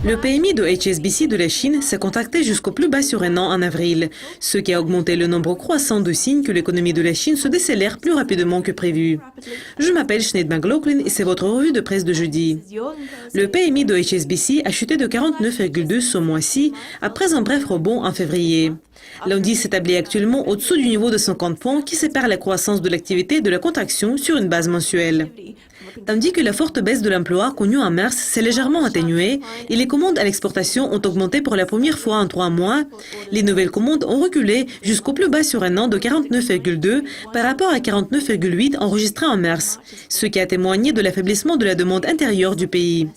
Le PMI de HSBC de la Chine s'est contracté jusqu'au plus bas sur un an en avril, ce qui a augmenté le nombre croissant de signes que l'économie de la Chine se décélère plus rapidement que prévu. Je m'appelle Sinead McLaughlin et c'est votre revue de presse de jeudi. Le PMI de HSBC a chuté de 49,2 ce mois-ci après un bref rebond en février. L'indice s'établit actuellement au-dessous du niveau de 50 points qui sépare la croissance de l'activité de la contraction sur une base mensuelle. Tandis que la forte baisse de l'emploi connue en mars s'est légèrement atténuée et les commandes à l'exportation ont augmenté pour la première fois en 3 mois, les nouvelles commandes ont reculé jusqu'au plus bas sur un an de 49,2 par rapport à 49,8 enregistrés en mars, ce qui a témoigné de l'affaiblissement de la demande intérieure du pays.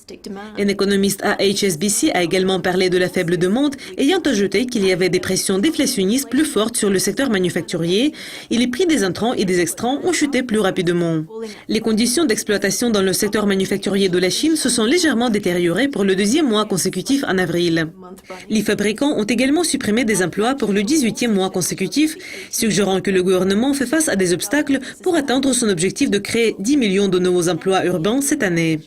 Un économiste à HSBC a également parlé de la faible demande, ayant ajouté qu'il y avait des pressions déflationnistes plus fortes sur le secteur manufacturier et les prix des intrants et des extrants ont chuté plus rapidement. Les conditions d'exploitation dans le secteur manufacturier de la Chine se sont légèrement détériorées pour le deuxième mois consécutif en avril. Les fabricants ont également supprimé des emplois pour le 18e mois consécutif, suggérant que le gouvernement fait face à des obstacles pour atteindre son objectif de créer 10 millions de nouveaux emplois urbains cette année.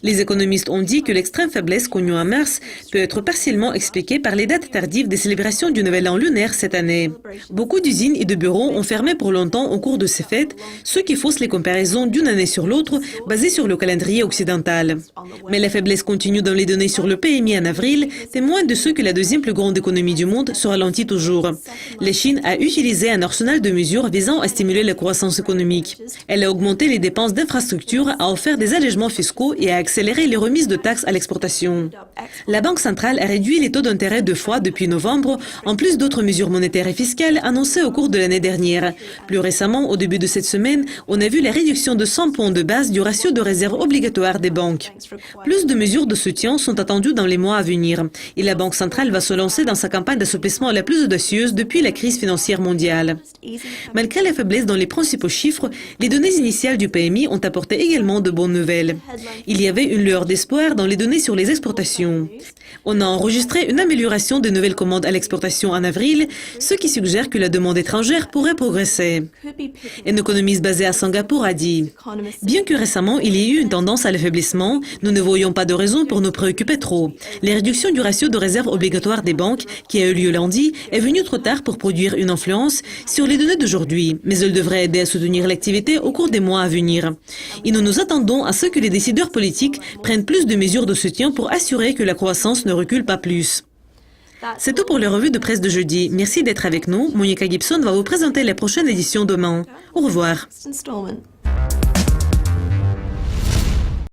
Les économistes ont dit que l'extrême faiblesse connue en mars peut être partiellement expliquée par les dates tardives des célébrations du Nouvel An lunaire cette année. Beaucoup d'usines et de bureaux ont fermé pour longtemps au cours de ces fêtes, ce qui fausse les comparaisons d'une année sur l'autre basées sur le calendrier occidental. Mais la faiblesse continue dans les données sur le PMI en avril témoigne de ce que la deuxième plus grande économie du monde se ralentit toujours. La Chine a utilisé un arsenal de mesures visant à stimuler la croissance économique. Elle a augmenté les dépenses d'infrastructures, a offert des allègements fiscaux et a accéléré les remises de taxes à l'exportation. La Banque centrale a réduit les taux d'intérêt 2 fois depuis novembre, en plus d'autres mesures monétaires et fiscales annoncées au cours de l'année dernière. Plus récemment, au début de cette semaine, on a vu la réduction de 100 points de base du ratio de réserve obligatoire des banques. Plus de mesures de soutien sont attendues dans les mois à venir et la Banque centrale va se lancer dans sa campagne d'assouplissement la plus audacieuse depuis la crise financière mondiale. Malgré la faiblesse dans les principaux chiffres, les données initiales du PMI ont apporté également de bonnes nouvelles. Il y avait une lueur d'espoir dans les données sur les exportations. On a enregistré une amélioration des nouvelles commandes à l'exportation en avril, ce qui suggère que la demande étrangère pourrait progresser. Un économiste basé à Singapour a dit « Bien que récemment il y ait eu une tendance à l'affaiblissement, nous ne voyons pas de raison pour nous préoccuper trop. La réduction du ratio de réserve obligatoire des banques, qui a eu lieu lundi, est venue trop tard pour produire une influence sur les données d'aujourd'hui, mais elle devrait aider à soutenir l'activité au cours des mois à venir. Et nous nous attendons à ce que les décideurs politiques prennent plus de mesures de soutien pour assurer que la croissance ne recule pas plus. » C'est tout pour les revues de presse de jeudi. Merci d'être avec nous. Monica Gibson va vous présenter la prochaine édition demain. Au revoir.